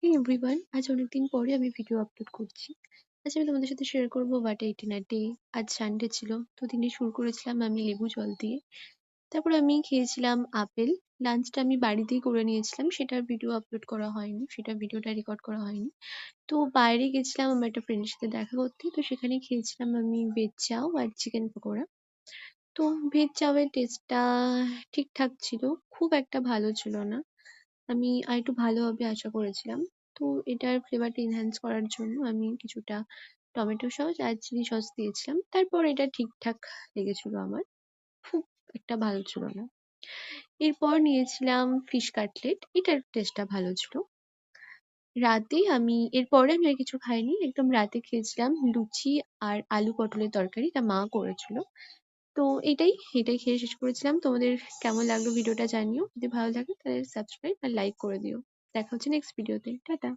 Hey everyone, আজ অনেকদিন পরে আমি ভিডিও আপলোড করছি। আজ আমি তোমাদের সাথে শেয়ার করবো what I ate in a day. আজ সানডে ছিল, তো দিনটি শুরু করেছিলাম আমি লেবু জল দিয়ে। তারপর আমি খেয়েছিলাম আপেল। লাঞ্চটা আমি বাড়িতেই করে নিয়েছিলাম, সেটার ভিডিও আপলোড করা হয়নি, সেটা ভিডিওটা রেকর্ড করা হয়নি। তো বাইরে গেছিলাম আমার একটা ফ্রেন্ডের সাথে দেখা করতে, তো সেখানে খেয়েছিলাম আমি ভেজ চাও আর চিকেন পকোড়া। তো ভেজ চাউয়ের টেস্টটা ঠিকঠাক ছিল, খুব একটা ভালো ছিল না। আমি আরেকটু ভালো হবে আশা করেছিলাম। তো এটার ফ্লেভারটা এনহ্যান্স করার জন্য আমি কিছুটা টমেটো সস আর চিলি সস দিয়েছিলাম। তারপর এটা ঠিকঠাক লেগেছিল আমার। খুব একটা ভালো ছিল না। এরপর নিয়েছিলাম ফিশ কাটলেট। এটার টেস্টটা ভালো ছিল। রাতে এরপরে আমি আর কিছু খাইনি। একদম রাতে খেয়েছিলাম লুচি আর আলু পটলের তরকারি। এটা মা করেছিল। তো এটাই খেয়ে শেষ করেছিলাম। তোমাদের কেমন লাগলো ভিডিওটা জানিও। যদি ভালো লাগে তাহলে সাবস্ক্রাইব আর লাইক করে দিও। দেখা হচ্ছে নেক্সট ভিডিওতে। টাটা।